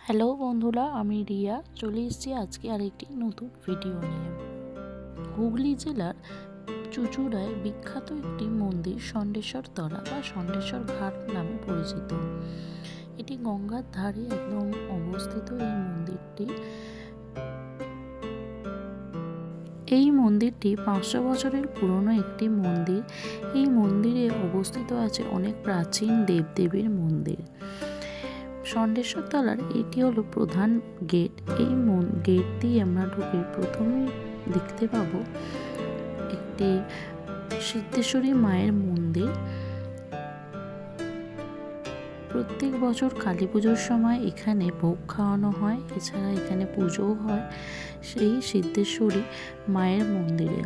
Hello বন্ধুরা, আমি রিয়া চলে এসেছি আজকে আরেকটি নতুন ভিডিও নিয়ে। হুগলি জেলার চুঁচুড়ায় বিখ্যাত একটি মন্দির ষণ্ঢেশ্বর তলা বা ষণ্ঢেশ্বর ঘাট নামে পরিচিত। এটি গঙ্গার ধারে একদম অবস্থিত। এই মন্দিরটি 500 বছরের পুরনো একটি মন্দির। এই মন্দিরে অবস্থিত আছে অনেক প্রাচীন দেবদেবীর মন্দির। ষণ্ঢেশ্বর তলার এটি হলো প্রধান গেট। এই গেট দিয়ে আমরা ঢুকে প্রথমেই দেখতে পাবো একটি সিদ্ধেশ্বরী মায়ের মন্দির। প্রত্যেক বছর কালী পুজোর সময় এখানে ভোগ খাওয়ানো হয়, এছাড়া এখানে পুজোও হয় সেই সিদ্ধেশ্বরী মায়ের মন্দিরে।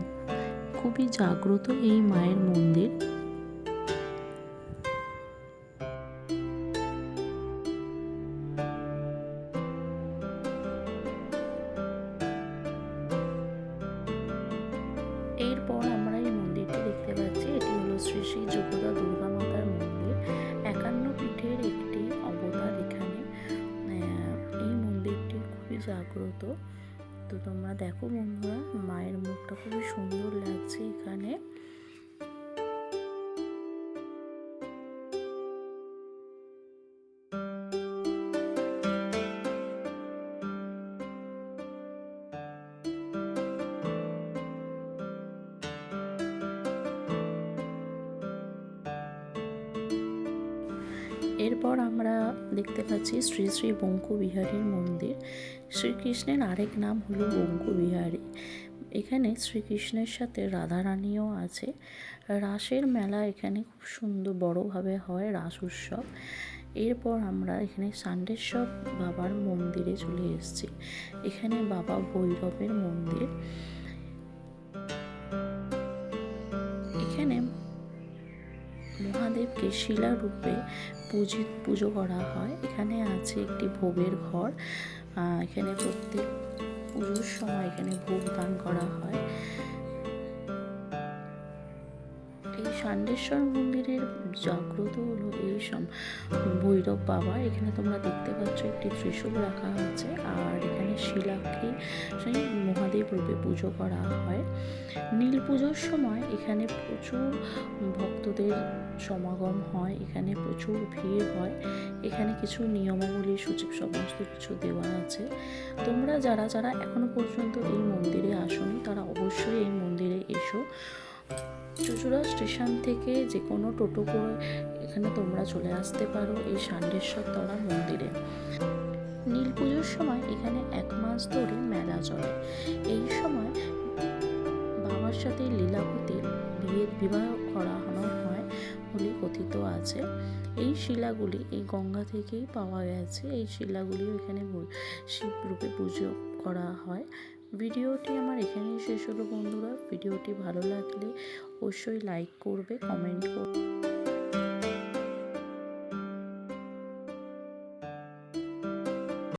খুবই জাগ্রত এই মায়ের মন্দির। এরপর আমরা এই মন্দিরটি দেখতে পাচ্ছি। এটি হলো শ্রী শ্রী যোগদা দুর্গা মাতার মন্দির। 51 পীঠের একটি অবতার এখানে। এই মন্দিরটি খুবই জাগ্রত। তো তোমরা দেখো বন্ধুরা, মায়ের মুখটা খুবই সুন্দর লাগছে এখানে। এরপর আমরা দেখতে পাচ্ছি শ্রী শ্রী বঙ্কু বিহারীর মন্দির। শ্রীকৃষ্ণের আরেক নাম হলো বঙ্কু বিহারী। এখানে শ্রীকৃষ্ণের সাথে রাধারানীও আছে। রাসের মেলা এখানে খুব সুন্দর বড়োভাবে হয়, রাস উৎসব। এরপর আমরা এখানে ষান্ডেশ্বর বাবার মন্দিরে চলে এসেছি। এখানে বাবা ভৈরবের মন্দির। এখানে মহাদেবকে শিলা রূপে পুজো করা হয়। এখানে আছে একটি ভোগের ঘর। এখানে প্রত্যেক পুজোর সময় এখানে ভোগ দান করা হয়। এই ষান্ডেশ্বর মন্দিরের জাগ্রত হলো এই ভৈরব বাবা। এখানে তোমরা দেখতে পাচ্ছ একটি ত্রিশূল রাখা আছে, আর এখানে শিলাকে সেই মহাদেব রূপে পুজো করা হয়। নীল পুজোর সময় এখানে প্রচুর ভক্তদের সমাগম হয়, এখানে প্রচুর ভিড় হয়। এখানে কিছু নিয়মাবলী সূচক সমস্ত কিছু দেওয়া আছে। তোমরা যারা যারা এখনো পর্যন্ত এই মন্দিরে আসোনি তারা অবশ্যই এই মন্দিরে এসো। চুঁচুড়া স্টেশন থেকে যে কোনো টোটো করে এখানে তোমরা চলে আসতে পারো এই ষান্ডেশ্বর তলা মন্দিরে। নীল পুজোর সময় এখানে 1 মাস ধরে মেলা চলে। এই সময় বাবার সাথে লীলাবতীর বিবাহ করানো হয় বলে কথিত আছে। এই শিলাগুলি এই গঙ্গা থেকেই পাওয়া গেছে। এই শিলাগুলিও এখানে শিব রূপে পুজো করা হয়। ভিডিওটি আমার এখানেই শেষ হলো বন্ধুরা। ভিডিওটি ভালো লাগলে অবশ্যই লাইক করবে, কমেন্ট করবে।